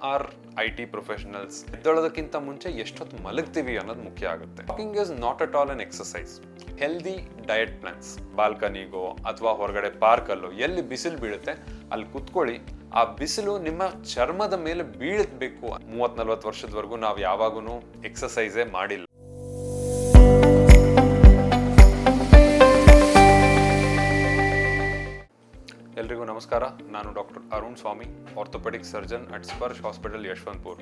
R IT professionals ಎದ್ದೇಳೋದಕ್ಕಿಂತ ಮುಂಚೆ ಎಷ್ಟೊತ್ತು ಮಲಗ್ತೀವಿ ಅನ್ನೋದು ಮುಖ್ಯ ಆಗುತ್ತೆ. Walking is not at all an exercise. Healthy diet plans, ಬಾಲ್ಕನಿಗೋ ಅಥವಾ ಹೊರಗಡೆ ಪಾರ್ಕಲ್ಲೋ ಎಲ್ಲಿ ಬಿಸಿಲು ಬೀಳುತ್ತೆ ಅಲ್ಲಿ ಕುತ್ಕೊಳ್ಳಿ. ಆ ಬಿಸಿಲು ನಿಮ್ಮ ಚರ್ಮದ ಮೇಲೆ ಬೀಳಬೇಕು. 30-40 ವರ್ಷದವರೆಗೂ ನಾವು ಯಾವಾಗೂ ಎಕ್ಸಸೈಸೇ ಮಾಡಿಲ್ಲ. ಎಲ್ರಿಗೂ ನಮಸ್ಕಾರ. ನಾನು doctor Arun Swami, orthopedic surgeon at Sparsh hospital Yeshwanthpur,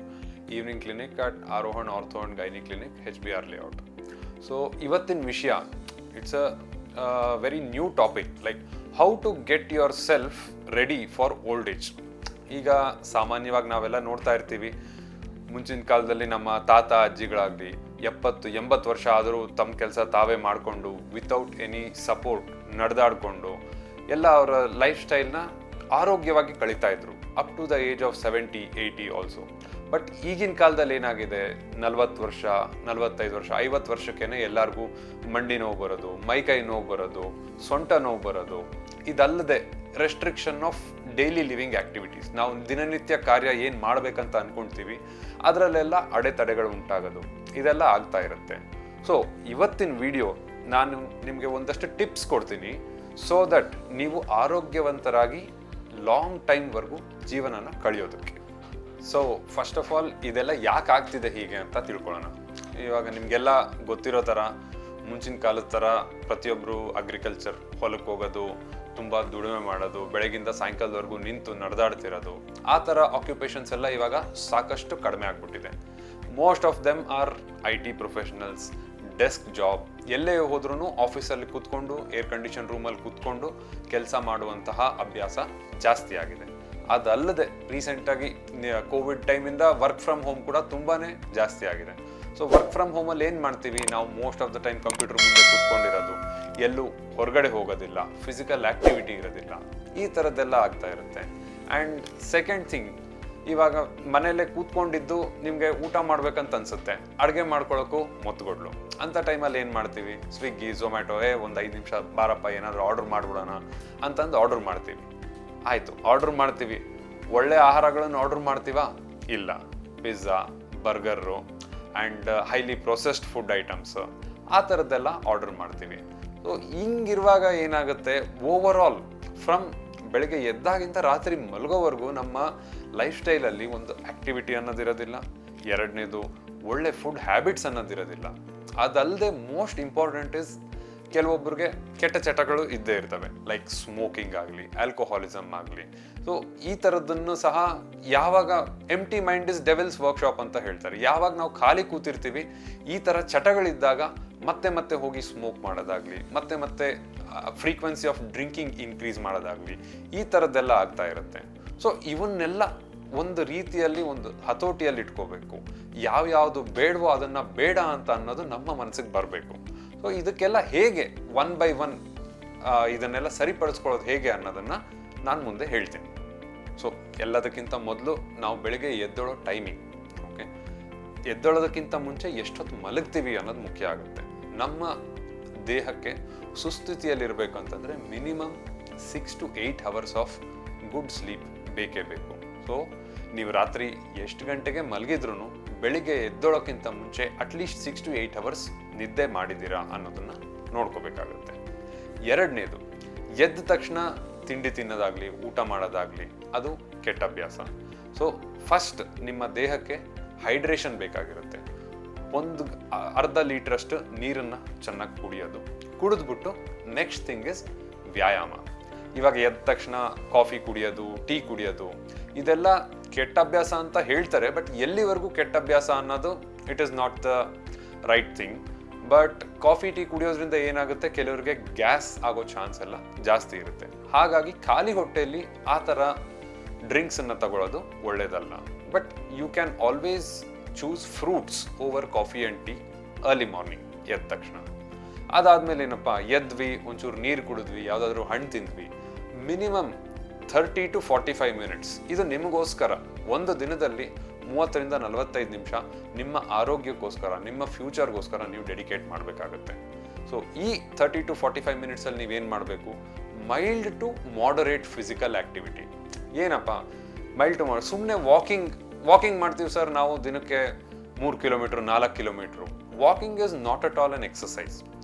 evening clinic at Arohan ortho and gyne clinic, HBR layout. So ಇವತ್ತಿನ ವಿಷಯ, it's a very new topic, like how to get yourself ready for old age. ಈಗ ಸಾಮಾನ್ಯವಾಗಿ ನಾವೆಲ್ಲ ನೋಡ್ತಾ ಇರ್ತೀವಿ, ಮುಂಚಿನ ಕಾಲದಲ್ಲಿ ನಮ್ಮ ತಾತ ಅಜ್ಜಿಗಳಾಗಲಿ 70-80 ವರ್ಷ ಆದರೂ ತಮ್ಮ ಕೆಲಸ ತಾವೇ ಮಾಡಿಕೊಂಡು ವಿತೌಟ್ ಎನಿ ಸಪೋರ್ಟ್ ನಡೆದಾಡಿಕೊಂಡು ಎಲ್ಲ ಅವರ ಲೈಫ್ ಸ್ಟೈಲ್ನ ಆರೋಗ್ಯವಾಗಿ ಕಳೀತಾ ಇದ್ರು, up to the age of 70-80 also. But ಈಗಿನ ಕಾಲದಲ್ಲಿ ಏನಾಗಿದೆ, 40 ವರ್ಷ, 45 ವರ್ಷ, 50 ವರ್ಷಕ್ಕೇನೆ ಎಲ್ಲರಿಗೂ ಮಂಡಿ ನೋವು ಬರೋದು, ಮೈಕೈ ನೋವು ಬರೋದು, ಸೊಂಟ ನೋವು ಬರೋದು. ಇದಲ್ಲದೆ restriction of daily living activities, ನಾವು ದಿನನಿತ್ಯ ಕಾರ್ಯ ಏನು ಮಾಡಬೇಕಂತ ಅನ್ಕೊಳ್ತೀವಿ ಅದರಲ್ಲೆಲ್ಲ ಅಡೆತಡೆಗಳು ಉಂಟಾಗೋದು, ಇದೆಲ್ಲ ಆಗ್ತಾ ಇರುತ್ತೆ. ಸೊ ಇವತ್ತಿನ ವಿಡಿಯೋ ನಾನು ನಿಮಗೆ ಒಂದಷ್ಟು ಟಿಪ್ಸ್ ಕೊಡ್ತೀನಿ, ಸೋ ದಟ್ ನೀವು ಆರೋಗ್ಯವಂತರಾಗಿ ಲಾಂಗ್ ಟೈಮ್ವರೆಗೂ ಜೀವನನ ಕಳೆಯೋದಕ್ಕೆ. ಸೊ ಫಸ್ಟ್ ಆಫ್ ಆಲ್ ಇದೆಲ್ಲ ಯಾಕೆ ಆಗ್ತಿದೆ ಹೀಗೆ ಅಂತ ತಿಳ್ಕೊಳ್ಳೋಣ. ಇವಾಗ ನಿಮಗೆಲ್ಲ ಗೊತ್ತಿರೋ ಥರ, ಮುಂಚಿನ ಕಾಲದ ಥರ ಪ್ರತಿಯೊಬ್ಬರು ಅಗ್ರಿಕಲ್ಚರ್ ಹೊಲಕ್ಕೆ ಹೋಗೋದು, ತುಂಬ ದುಡಿಮೆ ಮಾಡೋದು, ಬೆಳಗಿಂದ ಸಾಯಂಕಾಲದವರೆಗೂ ನಿಂತು ನಡೆದಾಡ್ತಿರೋದು, ಆ ಥರ ಆಕ್ಯುಪೇಷನ್ಸ್ ಎಲ್ಲ ಇವಾಗ ಸಾಕಷ್ಟು ಕಡಿಮೆ ಆಗ್ಬಿಟ್ಟಿದೆ. Most of them are IT professionals, desk job, ಎಲ್ಲೇ ಹೋದ್ರೂ ಆಫೀಸಲ್ಲಿ ಕೂತ್ಕೊಂಡು ಏರ್ ಕಂಡೀಷನ್ ರೂಮಲ್ಲಿ ಕೂತ್ಕೊಂಡು ಕೆಲಸ ಮಾಡುವಂತಹ ಅಭ್ಯಾಸ ಜಾಸ್ತಿ ಆಗಿದೆ. ಅದಲ್ಲದೆ ರೀಸೆಂಟಾಗಿ ಕೋವಿಡ್ ಟೈಮಿಂದ ವರ್ಕ್ ಫ್ರಮ್ ಹೋಮ್ ಕೂಡ ತುಂಬಾ ಜಾಸ್ತಿ ಆಗಿದೆ. ಸೊ ವರ್ಕ್ ಫ್ರಮ್ ಹೋಮಲ್ಲಿ ಏನು ಮಾಡ್ತೀವಿ ನಾವು, most of the time computer ಮುಂದೆ ಕೂತ್ಕೊಂಡಿರೋದು, ಎಲ್ಲೂ ಹೊರಗಡೆ ಹೋಗೋದಿಲ್ಲ, ಫಿಸಿಕಲ್ ಆ್ಯಕ್ಟಿವಿಟಿ ಇರೋದಿಲ್ಲ, ಈ ಥರದ್ದೆಲ್ಲ ಆಗ್ತಾ ಇರುತ್ತೆ. ಆ್ಯಂಡ್ ಸೆಕೆಂಡ್ ಥಿಂಗ್, ಇವಾಗ ಮನೆಯಲ್ಲೇ ಕೂತ್ಕೊಂಡಿದ್ದು ನಿಮಗೆ ಊಟ ಮಾಡ್ಬೇಕಂತ ಅನ್ಸುತ್ತೆ, ಅಡುಗೆ ಮಾಡ್ಕೊಳ್ಳೋಕ್ಕೂ ಮೊತ್ತುಗೊಡ್ಲು. ಅಂಥ ಟೈಮಲ್ಲಿ ಏನು ಮಾಡ್ತೀವಿ, ಸ್ವಿಗ್ಗಿ, ಝೊಮ್ಯಾಟೊ, ಒಂದು 5 ನಿಮಿಷ ಬಾರಪ್ಪ ಏನಾದರೂ ಆರ್ಡರ್ ಮಾಡಿಬಿಡೋಣ ಅಂತಂದು ಆರ್ಡರ್ ಮಾಡ್ತೀವಿ. ಆಯಿತು, ಆರ್ಡರ್ ಮಾಡ್ತೀವಿ, ಒಳ್ಳೆ ಆಹಾರಗಳನ್ನು ಆರ್ಡರ್ ಮಾಡ್ತೀವಾ? ಇಲ್ಲ, pizza, burger and highly processed food items, ಆ ಥರದ್ದೆಲ್ಲ ಆರ್ಡರ್ ಮಾಡ್ತೀವಿ. ಸೊ ಹಿಂಗಿರುವಾಗ ಏನಾಗುತ್ತೆ, ಓವರ್ ಆಲ್ ಫ್ರಮ್ ಬೆಳಗ್ಗೆ ಎದ್ದಾಗಿಂತ ರಾತ್ರಿ ಮಲಗೋವರೆಗೂ ನಮ್ಮ ಲೈಫ್ ಸ್ಟೈಲಲ್ಲಿ ಒಂದು ಆ್ಯಕ್ಟಿವಿಟಿ ಅನ್ನೋದಿರೋದಿಲ್ಲ. ಎರಡನೇದು, ಒಳ್ಳೆ ಫುಡ್ ಹ್ಯಾಬಿಟ್ಸ್ ಅನ್ನೋದಿರೋದಿಲ್ಲ. ಅದಲ್ಲದೆ ಮೋಸ್ಟ್ ಇಂಪಾರ್ಟೆಂಟ್ ಇಸ್, ಕೆಲವೊಬ್ಬರಿಗೆ ಕೆಟ್ಟ ಚಟಗಳು ಇದ್ದೇ ಇರ್ತವೆ, ಲೈಕ್ ಸ್ಮೋಕಿಂಗ್ ಆಗಲಿ, ಆಲ್ಕೋಹಾಲಿಸಮ್ ಆಗಲಿ. ಸೊ ಈ ಥರದ್ದನ್ನು ಸಹ ಯಾವಾಗ ಎಂಟಿ ಮೈಂಡ್ ಇಸ್ ಡೆವಿಲ್ಸ್ ವರ್ಕ್ಶಾಪ್ ಅಂತ ಹೇಳ್ತಾರೆ, ಯಾವಾಗ ನಾವು ಖಾಲಿ ಕೂತಿರ್ತೀವಿ ಈ ಥರ ಚಟಗಳಿದ್ದಾಗ ಮತ್ತೆ ಹೋಗಿ ಸ್ಮೋಕ್ ಮಾಡೋದಾಗಲಿ, ಮತ್ತೆ ಫ್ರೀಕ್ವೆನ್ಸಿ ಆಫ್ ಡ್ರಿಂಕಿಂಗ್ ಇನ್ಕ್ರೀಸ್ ಮಾಡೋದಾಗಲಿ, ಈ ಥರದ್ದೆಲ್ಲ ಆಗ್ತಾ ಇರುತ್ತೆ. ಸೊ ಇವನ್ನೆಲ್ಲ ಒಂದು ರೀತಿಯಲ್ಲಿ ಒಂದು ಹತೋಟಿಯಲ್ಲಿ ಇಟ್ಕೋಬೇಕು. ಯಾವ್ಯಾವುದು ಬೇಡವೋ ಅದನ್ನು ಬೇಡ ಅಂತ ಅನ್ನೋದು ನಮ್ಮ ಮನಸ್ಸಿಗೆ ಬರಬೇಕು. ಸೊ ಇದಕ್ಕೆಲ್ಲ ಹೇಗೆ 1 by 1 ಇದನ್ನೆಲ್ಲ ಸರಿಪಡಿಸ್ಕೊಳ್ಳೋದು ಹೇಗೆ ಅನ್ನೋದನ್ನು ನಾನು ಮುಂದೆ ಹೇಳ್ತೀನಿ. ಸೊ ಎಲ್ಲದಕ್ಕಿಂತ ಮೊದಲು ನಾವು ಬೆಳಿಗ್ಗೆ ಎದ್ದೇಳೋ ಟೈಮಿಂಗ್, ಓಕೆ, ಎದ್ದೇಳೋದಕ್ಕಿಂತ ಮುಂಚೆ ಎಷ್ಟೊತ್ತು ಮಲಗ್ತೀವಿ ಅನ್ನೋದು ಮುಖ್ಯ ಆಗುತ್ತೆ. ನಮ್ಮ ದೇಹಕ್ಕೆ ಸುಸ್ಥಿತಿಯಲ್ಲಿರಬೇಕು ಅಂತಂದರೆ minimum 6 to 8 hours of good sleep ಬೇಕೇ ಬೇಕು. ಸೊ ನೀವು ರಾತ್ರಿ ಎಷ್ಟು ಗಂಟೆಗೆ ಮಲಗಿದ್ರೂ ಬೆಳಿಗ್ಗೆ ಎದ್ದೇಳೋಕ್ಕಿಂತ ಮುಂಚೆ ಅಟ್ಲೀಸ್ಟ್ 6 to 8 hours ನಿದ್ದೆ ಮಾಡಿದ್ದೀರಾ ಅನ್ನೋದನ್ನು ನೋಡ್ಕೋಬೇಕಾಗುತ್ತೆ. ಎರಡನೇದು, ಎದ್ದ ತಕ್ಷಣ ತಿಂಡಿ ತಿನ್ನೋದಾಗಲಿ, ಊಟ ಮಾಡೋದಾಗಲಿ, ಅದು ಕೆಟ್ಟ ಅಭ್ಯಾಸ. ಸೊ ಫಸ್ಟ್ ನಿಮ್ಮ ದೇಹಕ್ಕೆ ಹೈಡ್ರೇಷನ್ ಬೇಕಾಗಿರುತ್ತೆ. ಒಂದು ಅರ್ಧ ಲೀಟ್ರಷ್ಟು ನೀರನ್ನು ಚೆನ್ನಾಗಿ ಕುಡಿಯೋದು, ಕುಡಿದ್ಬಿಟ್ಟು ನೆಕ್ಸ್ಟ್ ಥಿಂಗ್ ಇಸ್ ವ್ಯಾಯಾಮ. ಇವಾಗ ಎದ್ದ ತಕ್ಷಣ ಕಾಫಿ ಕುಡಿಯೋದು, ಟೀ ಕುಡಿಯೋದು, ಇದೆಲ್ಲ ಕೆಟ್ಟ ಅಭ್ಯಾಸ ಅಂತ ಹೇಳ್ತಾರೆ. ಬಟ್ ಎಲ್ಲಿವರೆಗೂ ಕೆಟ್ಟ ಅಭ್ಯಾಸ ಅನ್ನೋದು it is not the right thing. But coffee tea ಕುಡಿಯೋದ್ರಿಂದ ಏನಾಗುತ್ತೆ, ಕೆಲವರಿಗೆ ಗ್ಯಾಸ್ ಆಗೋ ಚಾನ್ಸ್ ಎಲ್ಲ ಜಾಸ್ತಿ ಇರುತ್ತೆ. ಹಾಗಾಗಿ ಖಾಲಿ ಹೊಟ್ಟೆಯಲ್ಲಿ ಆ ಥರ ಡ್ರಿಂಕ್ಸನ್ನು ತಗೊಳ್ಳೋದು ಒಳ್ಳೆಯದಲ್ಲ. But you can always choose fruits over coffee and tea early morning ಎದ್ದ ತಕ್ಷಣ. ಅದಾದಮೇಲೆ ಏನಪ್ಪ, ಎದ್ವಿ, ಒಂಚೂರು ನೀರು ಕುಡಿದ್ವಿ, ಯಾವುದಾದ್ರೂ ಹಣ್ಣು ತಿಂದ್ವಿ, ಮಿನಿಮಮ್ 30 to 45 minutes ಇದು ನಿಮಗೋಸ್ಕರ ಒಂದು ದಿನದಲ್ಲಿ 30-45 ನಿಮಿಷ ನಿಮ್ಮ ಆರೋಗ್ಯಕ್ಕೋಸ್ಕರ, ನಿಮ್ಮ ಫ್ಯೂಚರ್ಗೋಸ್ಕರ ನೀವು ಡೆಡಿಕೇಟ್ ಮಾಡಬೇಕಾಗುತ್ತೆ. ಸೊ ಈ 30 to 45 ಮಿನಿಟ್ಸಲ್ಲಿ ನೀವೇನು ಮಾಡಬೇಕು, mild to moderate physical activity. ಏನಪ್ಪ ಮೈಲ್ಡ್ ಟು ಸುಮ್ಮನೆ ವಾಕಿಂಗ್ ವಾಕಿಂಗ್ ಮಾಡ್ತೀವಿ ಸರ್ ನಾವು ದಿನಕ್ಕೆ 3 kilometre 4 kilometre. Walking is not at all an exercise.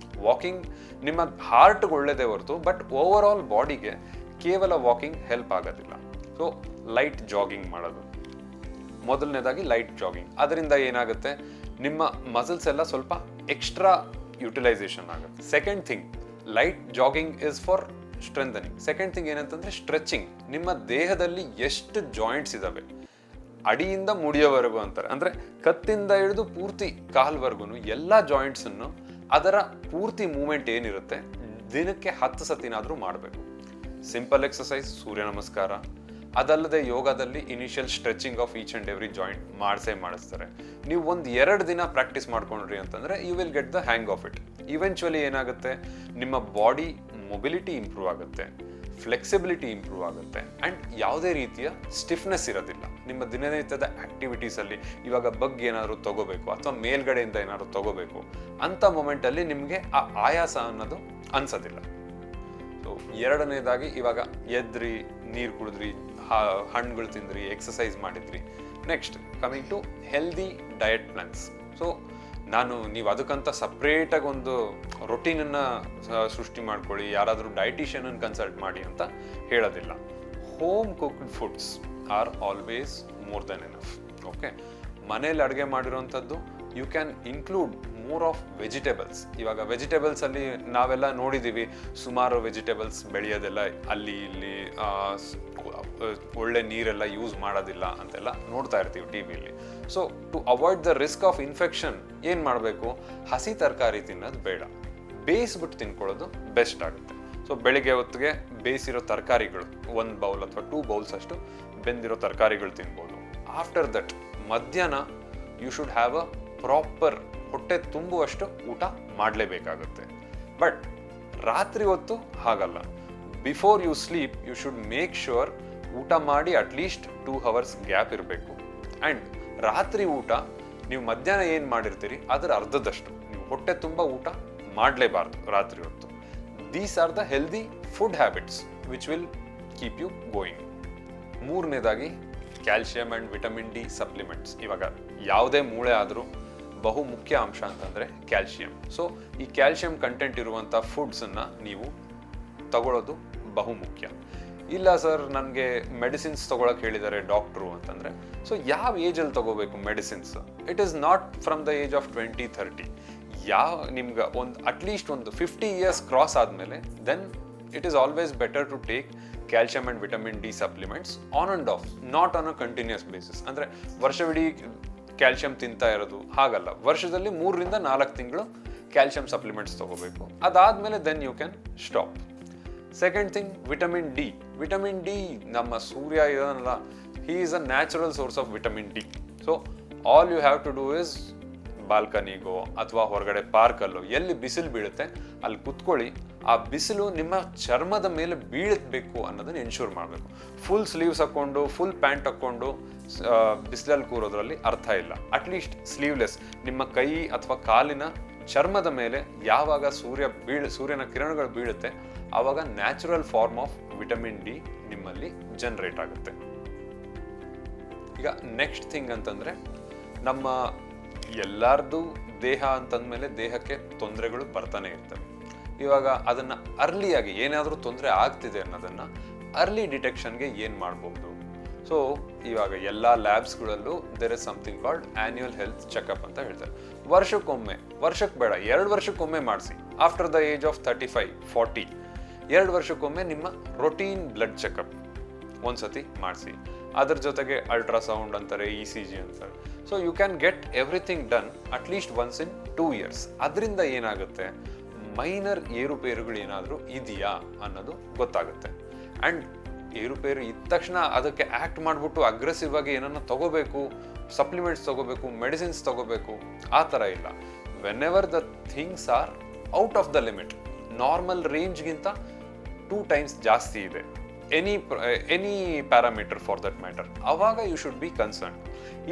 Walking ನಿಮ್ಮ ಹಾರ್ಟ್ಗೆ ಒಳ್ಳೇದೇ ಹೊರತು, ಬಟ್ ಓವರ್ ಆಲ್ ಬಾಡಿಗೆ ಕೇವಲ ವಾಕಿಂಗ್ ಹೆಲ್ಪ್ ಆಗೋದಿಲ್ಲ. ಸೊ ಲೈಟ್ ಜಾಗಿಂಗ್ ಮಾಡೋದು ಮೊದಲನೇದಾಗಿ, ಲೈಟ್ ಜಾಗಿಂಗ್. ಅದರಿಂದ ಏನಾಗುತ್ತೆ, ನಿಮ್ಮ ಮಸಲ್ಸ್ ಎಲ್ಲ ಸ್ವಲ್ಪ ಎಕ್ಸ್ಟ್ರಾ ಯುಟಿಲೈಸೇಷನ್ ಆಗುತ್ತೆ. Second thing, light jogging is for strengthening. Second thing ಏನಂತಂದ್ರೆ ಸ್ಟ್ರೆಚಿಂಗ್. ನಿಮ್ಮ ದೇಹದಲ್ಲಿ ಎಷ್ಟು ಜಾಯಿಂಟ್ಸ್ ಇದಾವೆ, ಅಡಿಯಿಂದ ಮುಡಿಯೋವರೆಗೂ ಅಂತಾರೆ, ಅಂದ್ರೆ ಕತ್ತಿಂದ ಹಿಡಿದು ಪೂರ್ತಿ ಕಾಲ್ವರೆಗೂ ಎಲ್ಲ ಜಾಯಿಂಟ್ಸ್ ಅನ್ನು ಅದರ ಪೂರ್ತಿ ಮೂವ್ಮೆಂಟ್ ಏನಿರುತ್ತೆ ದಿನಕ್ಕೆ 10 ಸತಿನಾದ್ರೂ ಮಾಡಬೇಕು. ಸಿಂಪಲ್ ಎಕ್ಸಸೈಸ್, ಸೂರ್ಯ ನಮಸ್ಕಾರ. ಅದಲ್ಲದೆ ಯೋಗದಲ್ಲಿ initial stretching of each and every joint ಮಾಡಿಸ್ತಾರೆ. ನೀವು 1-2 ದಿನ ಪ್ರಾಕ್ಟೀಸ್ ಮಾಡ್ಕೊಂಡ್ರಿ ಅಂತಂದ್ರೆ you will get the hang of it. Eventually ಏನಾಗುತ್ತೆ, ನಿಮ್ಮ ಬಾಡಿ ಮೊಬಿಲಿಟಿ ಇಂಪ್ರೂವ್ ಆಗುತ್ತೆ, ಫ್ಲೆಕ್ಸಿಬಿಲಿಟಿ ಇಂಪ್ರೂವ್ ಆಗುತ್ತೆ, ಆ್ಯಂಡ್ ಯಾವುದೇ ರೀತಿಯ ಸ್ಟಿಫ್ನೆಸ್ ಇರೋದಿಲ್ಲ. ನಿಮ್ಮ ದಿನನಿತ್ಯದ ಆಕ್ಟಿವಿಟೀಸಲ್ಲಿ ಇವಾಗ ಬಗ್ಗೆ ಏನಾದರೂ ತಗೋಬೇಕು ಅಥವಾ ಮೇಲ್ಗಡೆಯಿಂದ ಏನಾದರೂ ತಗೋಬೇಕು ಅಂಥ ಮೊಮೆಂಟಲ್ಲಿ ನಿಮಗೆ ಆ ಆಯಾಸ ಅನ್ನೋದು ಅನ್ಸೋದಿಲ್ಲ. ಸೊ ಎರಡನೇದಾಗಿ, ಇವಾಗ ಎದ್ರಿ, ನೀರು ಕುಡಿದ್ರಿ, ಹಣ್ಣುಗಳು ತಿಂದ್ರಿ, ಎಕ್ಸಸೈಸ್ ಮಾಡಿದ್ರಿ. Next coming to healthy diet plans. So ನೀವು ಅದಕ್ಕಂತ ಸಪ್ರೇಟಾಗಿ ಒಂದು ರೊಟೀನನ್ನು ಸೃಷ್ಟಿ ಮಾಡ್ಕೊಳ್ಳಿ, ಯಾರಾದರೂ ಡಯಟಿಷಿಯನನ್ನು ಕನ್ಸಲ್ಟ್ ಮಾಡಿ ಅಂತ ಹೇಳೋದಿಲ್ಲ. Home cooked foods are always more than enough. Okay, ಮನೇಲಿ ಅಡುಗೆ ಮಾಡಿರೋಂಥದ್ದು you can include more of vegetables. ಇವಾಗ ವೆಜಿಟೇಬಲ್ಸಲ್ಲಿ ನಾವೆಲ್ಲ ನೋಡಿದ್ದೀವಿ, ಸುಮಾರು ವೆಜಿಟೇಬಲ್ಸ್ ಬೆಳೆಯೋದೆಲ್ಲ ಅಲ್ಲಿ ಇಲ್ಲಿ ಒಳ್ಳೆ ನೀರೆಲ್ಲ ಯೂಸ್ ಮಾಡೋದಿಲ್ಲ ಅಂತೆಲ್ಲ ನೋಡ್ತಾ ಇರ್ತೀವಿ ಟಿ ವಿಯಲ್ಲಿ. So to avoid the risk of infection ಏನು ಮಾಡಬೇಕು, ಹಸಿ ತರಕಾರಿ ತಿನ್ನೋದು ಬೇಡ, ಬೇಯಿಸ್ಬಿಟ್ಟು ತಿನ್ಕೊಳ್ಳೋದು ಬೆಸ್ಟ್ ಆಗುತ್ತೆ. ಸೊ ಬೆಳಿಗ್ಗೆ ಹೊತ್ತಿಗೆ ಬೇಯಿಸಿರೋ ತರಕಾರಿಗಳು 1 ಬೌಲ್ ಅಥವಾ 2 ಬೌಲ್ಸ್ ಅಷ್ಟು ಬೆಂದಿರೋ ತರಕಾರಿಗಳು ತಿನ್ಬೋದು. ಆಫ್ಟರ್ ದಟ್ ಮಧ್ಯಾಹ್ನ you should have a proper ಹೊಟ್ಟೆ ತುಂಬುವಷ್ಟು ಊಟ ಮಾಡಲೇಬೇಕಾಗುತ್ತೆ. ಬಟ್ ರಾತ್ರಿ ಹೊತ್ತು ಹಾಗಲ್ಲ. Before you sleep you should make sure ಊಟ ಮಾಡಿ ಅಟ್ಲೀಸ್ಟ್ 2 hours ಗ್ಯಾಪ್ ಇರಬೇಕು. ಆ್ಯಂಡ್ ರಾತ್ರಿ ಊಟ ನೀವು ಮಧ್ಯಾಹ್ನ ಏನು ಮಾಡಿರ್ತೀರಿ ಅದರ ಅರ್ಧದಷ್ಟು ನೀವು ಹೊಟ್ಟೆ ತುಂಬ ಊಟ ಮಾಡಲೇಬಾರ್ದು ರಾತ್ರಿ ಹೊತ್ತು. These are the healthy food habits which will keep you going. ಮೂರನೇದಾಗಿ calcium and vitamin D supplements. ಇವಾಗ ಯಾವುದೇ ಮೂಳೆ ಆದರೂ ಬಹು ಮುಖ್ಯ ಅಂಶ ಅಂತಂದರೆ ಕ್ಯಾಲ್ಶಿಯಂ. ಸೊ ಈ ಕ್ಯಾಲ್ಶಿಯಂ ಕಂಟೆಂಟ್ ಇರುವಂಥ ಫುಡ್ಸನ್ನು ನೀವು ತಗೊಳ್ಳೋದು ಬಹು ಮುಖ್ಯ. ಇಲ್ಲ ಸರ್ ನನಗೆ ಮೆಡಿಸಿನ್ಸ್ ತೊಗೊಳಕ್ಕೆ ಹೇಳಿದ್ದಾರೆ ಡಾಕ್ಟ್ರು ಅಂತಂದರೆ, ಸೊ ಯಾವ ಏಜಲ್ಲಿ ತೊಗೋಬೇಕು medicines? It is not from the age of 20-30. ನಿಮ್ಗೆ ಅಟ್ಲೀಸ್ಟ್ ಒಂದು 50 years ಕ್ರಾಸ್ ಆದಮೇಲೆ then it is always better to take calcium and vitamin D supplements on and off, not on a continuous basis. ಅಂದರೆ ವರ್ಷವಿಡೀ calcium ತಿಂತಾ ಇರೋದು ಹಾಗಲ್ಲ. ವರ್ಷದಲ್ಲಿ 3-4 ತಿಂಗಳು ಕ್ಯಾಲ್ಶಿಯಂ ಸಪ್ಲಿಮೆಂಟ್ಸ್ ತೊಗೋಬೇಕು. ಅದಾದಮೇಲೆ then you can stop. Second thing, vitamin D. Vitamin D ನಮ್ಮ ಸೂರ್ಯ ಇದನ್ನಲ್ಲ, he is a natural source of vitamin D. So all you have to do is ಬಾಲ್ಕನಿಗೋ ಅಥವಾ ಹೊರಗಡೆ ಪಾರ್ಕಲ್ಲೋ ಎಲ್ಲಿ ಬಿಸಿಲು ಬೀಳುತ್ತೆ ಅಲ್ಲಿ ಕುತ್ಕೊಳ್ಳಿ. ಆ ಬಿಸಿಲು ನಿಮ್ಮ ಚರ್ಮದ ಮೇಲೆ ಬೀಳಬೇಕು ಅನ್ನೋದನ್ನ ಎನ್ಶೂರ್ ಮಾಡಬೇಕು. ಫುಲ್ ಸ್ಲೀವ್ಸ್ ಹಾಕ್ಕೊಂಡು ಫುಲ್ ಪ್ಯಾಂಟ್ ಹಾಕ್ಕೊಂಡು ಬಿಸಿಲಲ್ಲಿ ಕೂರೋದ್ರಲ್ಲಿ ಅರ್ಥ ಇಲ್ಲ. ಅಟ್ಲೀಸ್ಟ್ ಸ್ಲೀವ್ಲೆಸ್ ನಿಮ್ಮ ಕೈ ಅಥವಾ ಕಾಲಿನ ಚರ್ಮದ ಮೇಲೆ ಯಾವಾಗ ಸೂರ್ಯನ ಕಿರಣಗಳು ಬೀಳುತ್ತೆ ಆವಾಗ natural form of vitamin D ನಿಮ್ಮಲ್ಲಿ ಜನರೇಟ್ ಆಗುತ್ತೆ. ಈಗ ನೆಕ್ಸ್ಟ್ ಥಿಂಗ್ ಅಂತಂದರೆ, ನಮ್ಮ ಎಲ್ಲರದು ದೇಹ ಅಂತಂದಮೇಲೆ ದೇಹಕ್ಕೆ ತೊಂದರೆಗಳು ಬರ್ತಾನೆ ಇರ್ತವೆ. ಇವಾಗ ಅದನ್ನು ಅರ್ಲಿಯಾಗಿ ಏನಾದರೂ ತೊಂದರೆ ಆಗ್ತಿದೆ ಅನ್ನೋದನ್ನು ಅರ್ಲಿ ಡಿಟೆಕ್ಷನ್ಗೆ ಏನು ಮಾಡ್ಬೋದು? ಸೊ ಇವಾಗ ಎಲ್ಲ ಲ್ಯಾಬ್ಸ್ಗಳಲ್ಲೂ there is something called annual health checkup ಅಂತ ಹೇಳ್ತಾರೆ. ವರ್ಷಕ್ಕೆ ಬೇಡ 2 ವರ್ಷಕ್ಕೊಮ್ಮೆ ಮಾಡಿಸಿ. ಆಫ್ಟರ್ ದ ಏಜ್ ಆಫ್ 35-40 2 ವರ್ಷಕ್ಕೊಮ್ಮೆ ನಿಮ್ಮ ರೊಟೀನ್ ಬ್ಲಡ್ ಚೆಕಪ್ ಒಂದ್ಸತಿ ಮಾಡಿಸಿ. ಅದ್ರ ಜೊತೆಗೆ ಅಲ್ಟ್ರಾಸೌಂಡ್ ಅಂತಾರೆ, ECG ಅಂತಾರೆ. So you can get everything done at least once in 2 years. ಅದರಿಂದ ಏನಾಗುತ್ತೆ, ಮೈನರ್ ಏರುಪೇರುಗಳು ಏನಾದರೂ ಇದೆಯಾ ಅನ್ನೋದು ಗೊತ್ತಾಗುತ್ತೆ. ಆ್ಯಂಡ್ ಏರುಪೇರು ಇದ್ದ ತಕ್ಷಣ ಅದಕ್ಕೆ ಆ್ಯಕ್ಟ್ ಮಾಡಿಬಿಟ್ಟು ಅಗ್ರೆಸಿವ್ ಆಗಿ ಏನನ್ನ ತಗೋಬೇಕು, ಸಪ್ಲಿಮೆಂಟ್ಸ್ ತಗೋಬೇಕು, ಮೆಡಿಸಿನ್ಸ್ ತಗೋಬೇಕು, ಆ ಥರ ಇಲ್ಲ. Whenever the things are out of the limit, normal ರೇಂಜ್ಗಿಂತ 2 times ಜಾಸ್ತಿ ಇದೆ, any parameter for that matter, ಆವಾಗ ಯು ಶುಡ್ ಬಿ ಕನ್ಸರ್ನ್.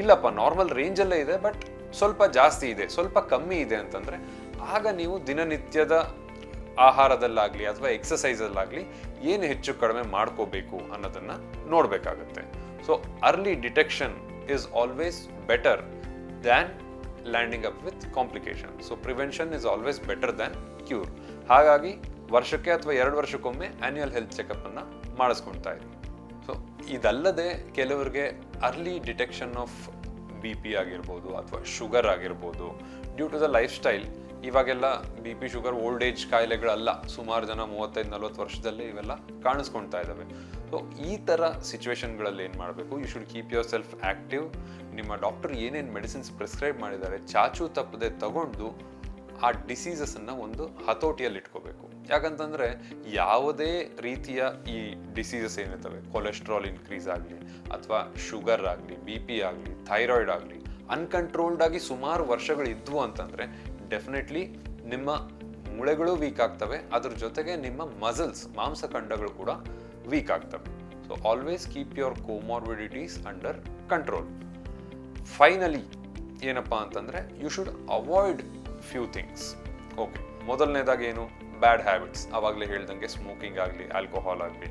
ಇಲ್ಲಪ್ಪ ನಾರ್ಮಲ್ ರೇಂಜಲ್ಲೇ ಇದೆ ಬಟ್ ಸ್ವಲ್ಪ ಜಾಸ್ತಿ ಇದೆ, ಸ್ವಲ್ಪ ಕಮ್ಮಿ ಇದೆ ಅಂತಂದರೆ ಆಗ ನೀವು ದಿನನಿತ್ಯದ ಆಹಾರದಲ್ಲಾಗಲಿ ಅಥವಾ ಎಕ್ಸಸೈಸಲ್ಲಾಗಲಿ ಏನು ಹೆಚ್ಚು ಕಡಿಮೆ ಮಾಡ್ಕೋಬೇಕು ಅನ್ನೋದನ್ನು ನೋಡಬೇಕಾಗತ್ತೆ. So early detection is always better than landing up with complication. So prevention is always better than cure. ಹಾಗಾಗಿ ವರ್ಷಕ್ಕೆ ಅಥವಾ 2 ವರ್ಷಕ್ಕೊಮ್ಮೆ ಆನ್ಯುವಲ್ ಹೆಲ್ತ್ ಚೆಕಪ್ ಅನ್ನ ಮಾಡಿಸ್ಕೊಳ್ತಾ ಇರಿ. ಸೊ ಇದಲ್ಲದೆ ಕೆಲವರಿಗೆ ಅರ್ಲಿ ಡಿಟೆಕ್ಷನ್ ಆಫ್ BP ಆಗಿರ್ಬೋದು ಅಥವಾ ಶುಗರ್ ಆಗಿರ್ಬೋದು, due to the lifestyle. ಇವಾಗೆಲ್ಲ BP ಶುಗರ್ ಓಲ್ಡ್ ಏಜ್ ಕಾಯಿಲೆಗಳಲ್ಲ, ಸುಮಾರು ಜನ 35-40 ವರ್ಷದಲ್ಲಿ ಇವೆಲ್ಲ ಕಾಣಿಸ್ಕೊಳ್ತಾ ಇದ್ದಾವೆ. ಸೊ ಈ ಥರ ಸಿಚುವೇಶನ್ಗಳಲ್ಲಿ ಏನು ಮಾಡಬೇಕು, you should keep yourself active. ನಿಮ್ಮ ಡಾಕ್ಟರ್ ಏನೇನು ಮೆಡಿಸಿನ್ಸ್ ಪ್ರಿಸ್ಕ್ರೈಬ್ ಮಾಡಿದ್ದಾರೆ ಚಾಚು ತಪ್ಪದೆ ತಗೊಂಡು ಆ ಡಿಸೀಸಸನ್ನು ಒಂದು ಹತೋಟಿಯಲ್ಲಿ ಇಟ್ಕೋಬೇಕು. ಯಾಕಂತಂದರೆ ಯಾವುದೇ ರೀತಿಯ ಈ ಡಿಸೀಸಸ್ ಏನಿರ್ತವೆ, ಕೊಲೆಸ್ಟ್ರಾಲ್ ಇನ್ಕ್ರೀಸ್ ಆಗಲಿ ಅಥವಾ ಶುಗರ್ ಆಗಲಿ, BP ಆಗಲಿ, ಥೈರಾಯ್ಡ್ ಆಗಲಿ, ಅನ್ಕಂಟ್ರೋಲ್ಡ್ ಆಗಿ ಸುಮಾರು ವರ್ಷಗಳು ಇದ್ವು ಅಂತಂದರೆ ಡೆಫಿನೆಟ್ಲಿ ನಿಮ್ಮ ಮೂಳೆಗಳು ವೀಕ್ ಆಗ್ತವೆ, ಅದ್ರ ಜೊತೆಗೆ ನಿಮ್ಮ ಮಸಲ್ಸ್, ಮಾಂಸಖಂಡಗಳು ಕೂಡ ವೀಕ್ ಆಗ್ತವೆ. So always keep your comorbidities under control. Finally ಏನಪ್ಪ ಅಂತಂದರೆ you should avoid few things. Okay, ಮೊದಲನೇದಾಗಿ ಏನು, ಬ್ಯಾಡ್ ಹ್ಯಾಬಿಟ್ಸ್. ಆವಾಗಲೇ ಹೇಳ್ದಂಗೆ ಸ್ಮೋಕಿಂಗ್ ಆಗಲಿ, ಆಲ್ಕೋಹಾಲ್ ಆಗಲಿ,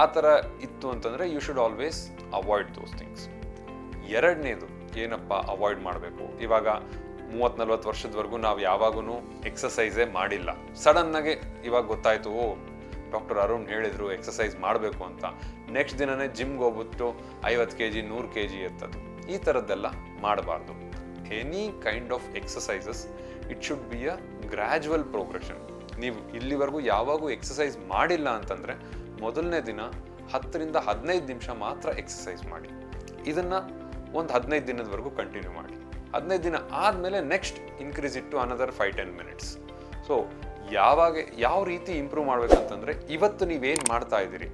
ಆ ಥರ ಇತ್ತು ಅಂತಂದರೆ you should always avoid those things. ಎರಡನೇದು ಏನಪ್ಪ ಅವಾಯ್ಡ್ ಮಾಡಬೇಕು, ಇವಾಗ 30-40 ವರ್ಷದವರೆಗೂ ನಾವು ಯಾವಾಗೂ ಎಕ್ಸಸೈಸೇ ಮಾಡಿಲ್ಲ, ಸಡನ್ನಾಗೆ ಇವಾಗ ಗೊತ್ತಾಯಿತು, ಓ ಡಾಕ್ಟರ್ ಅರುಣ್ ಹೇಳಿದರು ಎಕ್ಸಸೈಸ್ ಮಾಡಬೇಕು ಅಂತ, ನೆಕ್ಸ್ಟ್ ದಿನನೇ ಜಿಮ್ಗೆ ಹೋಗ್ಬಿಟ್ಟು 50 kg 100 kg ಎತ್ತದು, ಈ ಥರದ್ದೆಲ್ಲ ಮಾಡಬಾರ್ದು. Any kind of exercises it should be a gradual progression. ನೀವು ಇಲ್ಲಿವರೆಗೂ ಯಾವಾಗೂ ಎಕ್ಸಸೈಸ್ ಮಾಡಿಲ್ಲ ಅಂತಂದರೆ ಮೊದಲನೇ ದಿನ 10-15 ನಿಮಿಷ ಮಾತ್ರ ಎಕ್ಸಸೈಸ್ ಮಾಡಿ. ಇದನ್ನು ಒಂದು 15 ದಿನದವರೆಗೂ ಕಂಟಿನ್ಯೂ ಮಾಡಿ. 15 ದಿನ ಆದಮೇಲೆ ನೆಕ್ಸ್ಟ್ ಇನ್ಕ್ರೀಸ್ ಇಟ್ಟು ಅನದರ್ 5-10 ಮಿನಿಟ್ಸ್. ಸೊ ಯಾವ ರೀತಿ ಇಂಪ್ರೂವ್ ಮಾಡ್ಬೇಕಂತಂದರೆ, ಇವತ್ತು ನೀವೇನು ಮಾಡ್ತಾ ಇದ್ದೀರಿ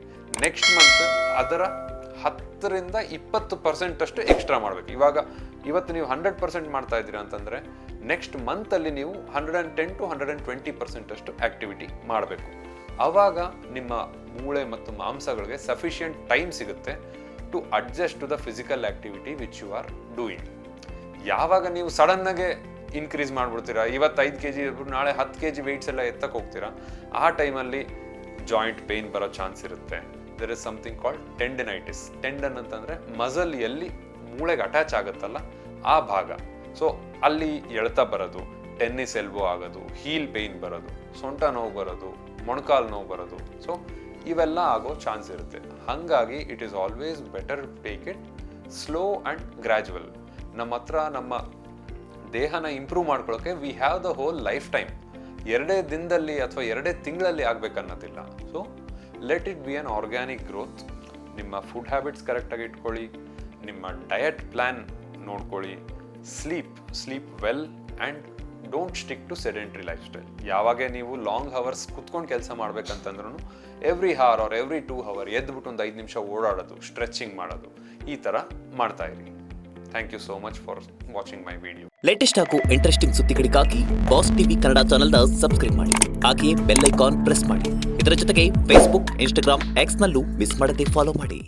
ನೆಕ್ಸ್ಟ್ ಮಂತ್ ಅದರ 10-20% ಅಷ್ಟು ಎಕ್ಸ್ಟ್ರಾ ಮಾಡಬೇಕು. ಇವತ್ತು ನೀವು 100% ಮಾಡ್ತಾ ಇದ್ದೀರಾ ಅಂತಂದರೆ ನೆಕ್ಸ್ಟ್ ಮಂತಲ್ಲಿ ನೀವು 110-120% ಅಷ್ಟು ಆ್ಯಕ್ಟಿವಿಟಿ ಮಾಡಬೇಕು. ಆವಾಗ ನಿಮ್ಮ ಮೂಳೆ ಮತ್ತು ಮಾಂಸಗಳಿಗೆ ಸಫಿಷಿಯಂಟ್ ಟೈಮ್ ಸಿಗುತ್ತೆ to adjust to the physical activity which you are doing. ಯಾವಾಗ ನೀವು ಸಡನ್ನಾಗೆ ಇನ್ಕ್ರೀಸ್ ಮಾಡಿಬಿಡ್ತೀರಾ, ಇವತ್ತು 5 kg ಇರ್ಬಿಟ್ಟು ನಾಳೆ 10 kg ವೆಯ್ಟ್ಸ್ ಎಲ್ಲ ಎತ್ತಕ್ಕೆ ಹೋಗ್ತೀರಾ, ಆ ಟೈಮಲ್ಲಿ ಜಾಯಿಂಟ್ ಪೇಯ್ನ್ ಬರೋ ಚಾನ್ಸ್ ಇರುತ್ತೆ. There is something called tendinitis. Tendon ಅಂತಂದರೆ ಮಸಲ್ ಎಲ್ಲಿ ಮೂಳೆಗೆ ಅಟ್ಯಾಚ್ ಆಗುತ್ತಲ್ಲ ಆ ಭಾಗ. ಸೊ ಅಲ್ಲಿ ಎಳ್ತ ಬರೋದು, ಟೆನ್ನಿಸ್ ಎಲ್ಬೋ ಆಗೋದು, ಹೀಲ್ ಪೇಯ್ನ್ ಬರೋದು, ಸೊಂಟ ನೋವು ಬರೋದು, ಮೊಣಕಾಲು ನೋವು ಬರೋದು. ಸೊ ಇವೆಲ್ಲ ಆಗೋ ಚಾನ್ಸ್ ಇರುತ್ತೆ. ಹಾಗಾಗಿ it is always better take it slow and gradual. ನಮ್ಮ ಹತ್ರ ನಮ್ಮ ದೇಹನ ಇಂಪ್ರೂವ್ ಮಾಡ್ಕೊಳ್ಳೋಕೆ we have the whole life time. 2 ದಿನದಲ್ಲಿ ಅಥವಾ 2 ತಿಂಗಳಲ್ಲಿ ಆಗಬೇಕನ್ನೋದಿಲ್ಲ. So let it be an organic growth. ನಿಮ್ಮ ಫುಡ್ ಹ್ಯಾಬಿಟ್ಸ್ ಕರೆಕ್ಟಾಗಿ ಇಟ್ಕೊಳ್ಳಿ, ನಿಮ್ಮ ಡಯಟ್ ಪ್ಲ್ಯಾನ್ ನೋಡ್ಕೊಳ್ಳಿ, sleep well and don't stick to sedentary life style. ಯಾವಾಗ ನೀವು ಲಾಂಗ್ ಅವರ್ಸ್ ಕುತ್ಕೊಂಡು ಕೆಲಸ ಮಾಡ್ಬೇಕಂತಂದ್ರೂ every hour or every 2 hour ಎದ್ಬಿಟ್ಟು ಒಂದು 5 ನಿಮಿಷ ಓಡಾಡೋದು, ಸ್ಟ್ರೆಚಿಂಗ್ ಮಾಡೋದು, ಈ ಥರ ಮಾಡ್ತಾ ಇರಿ. Thank you so much for watching my video. Latest ಹಾಗೂ ಇಂಟ್ರೆಸ್ಟಿಂಗ್ ಸುದ್ದಿಗಳಿಗಾಗಿ ಬಾಸ್ ಟಿವಿ ಕನ್ನಡ ಚಾನೆಲ್ನ ಸಬ್ಸ್ಕ್ರೈಬ್ ಮಾಡಿ, ಹಾಗೆಯೇ ಬೆಲ್ ಐಕಾನ್ ಪ್ರೆಸ್ ಮಾಡಿ. ಇದರ ಜೊತೆಗೆ ಫೇಸ್ಬುಕ್, ಇನ್ಸ್ಟಾಗ್ರಾಮ್, ಎಕ್ಸ್ನಲ್ಲೂ ಮಿಸ್ ಮಾಡದೆ ಫಾಲೋ ಮಾಡಿ.